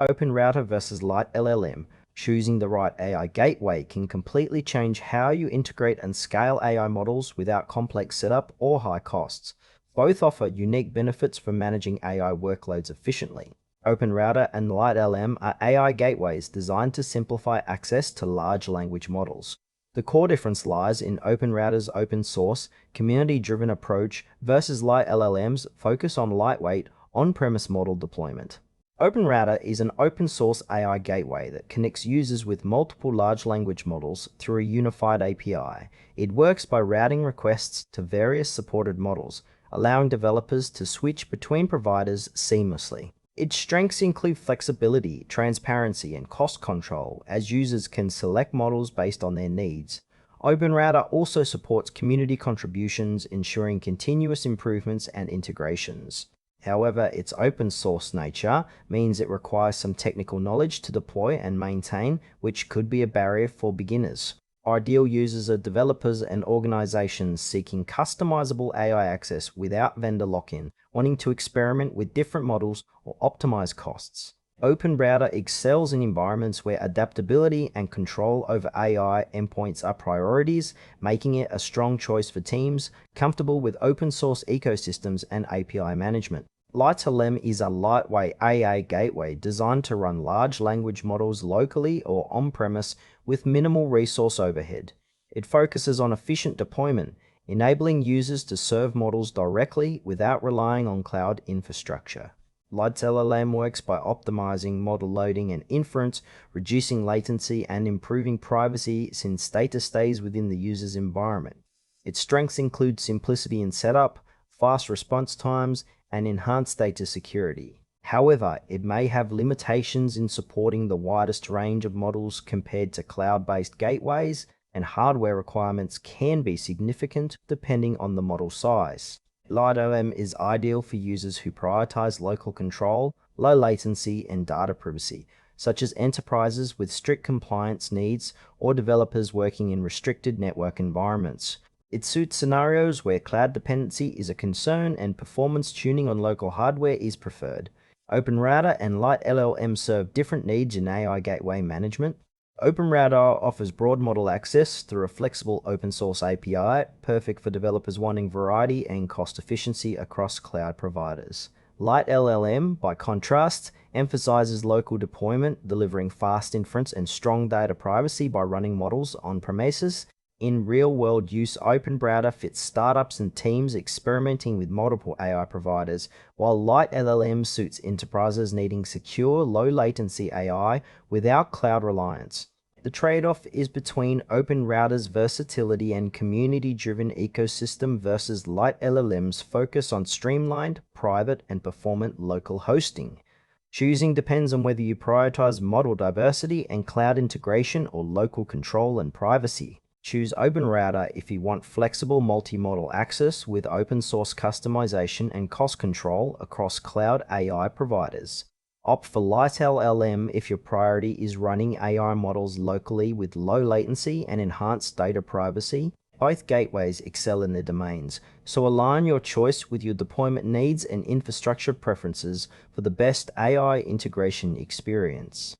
OpenRouter versus LiteLLM. Choosing the right AI gateway can completely change how you integrate and scale AI models without complex setup or high costs. Both offer unique benefits for managing AI workloads efficiently. OpenRouter and LiteLLM are AI gateways designed to simplify access to large language models. The core difference lies in OpenRouter's open source, community-driven approach versus LiteLLM's focus on lightweight, on-premise model deployment. OpenRouter is an open-source AI gateway that connects users with multiple large language models through a unified API. It works by routing requests to various supported models, allowing developers to switch between providers seamlessly. Its strengths include flexibility, transparency, and cost control, as users can select models based on their needs. OpenRouter also supports community contributions, ensuring continuous improvements and integrations. However, its open source nature means it requires some technical knowledge to deploy and maintain, which could be a barrier for beginners. Ideal users are developers and organizations seeking customizable AI access without vendor lock-in, wanting to experiment with different models or optimize costs. OpenRouter excels in environments where adaptability and control over AI endpoints are priorities, making it a strong choice for teams comfortable with open source ecosystems and API management. LiteLLM is a lightweight AI gateway designed to run large language models locally or on-premise with minimal resource overhead. It focuses on efficient deployment, enabling users to serve models directly without relying on cloud infrastructure. LiteLLM works by optimizing model loading and inference, reducing latency, and improving privacy since data stays within the user's environment. Its strengths include simplicity in setup, fast response times, and enhanced data security. However, it may have limitations in supporting the widest range of models compared to cloud-based gateways, and hardware requirements can be significant depending on the model size. LiteLLM is ideal for users who prioritize local control, low latency, and data privacy, such as enterprises with strict compliance needs or developers working in restricted network environments. It suits scenarios where cloud dependency is a concern and performance tuning on local hardware is preferred. OpenRouter and LiteLLM serve different needs in AI gateway management. OpenRouter offers broad model access through a flexible open source API, perfect for developers wanting variety and cost efficiency across cloud providers. LiteLLM, by contrast, emphasizes local deployment, delivering fast inference and strong data privacy by running models on premises. In real-world use, OpenRouter fits startups and teams experimenting with multiple AI providers, while LiteLLM suits enterprises needing secure, low-latency AI without cloud reliance. The trade-off is between OpenRouter's versatility and community-driven ecosystem versus LiteLLM's focus on streamlined, private, and performant local hosting. Choosing depends on whether you prioritize model diversity and cloud integration or local control and privacy. Choose OpenRouter if you want flexible multi-model access with open source customization and cost control across cloud AI providers. Opt for LiteLLM if your priority is running AI models locally with low latency and enhanced data privacy. Both gateways excel in their domains, so align your choice with your deployment needs and infrastructure preferences for the best AI integration experience.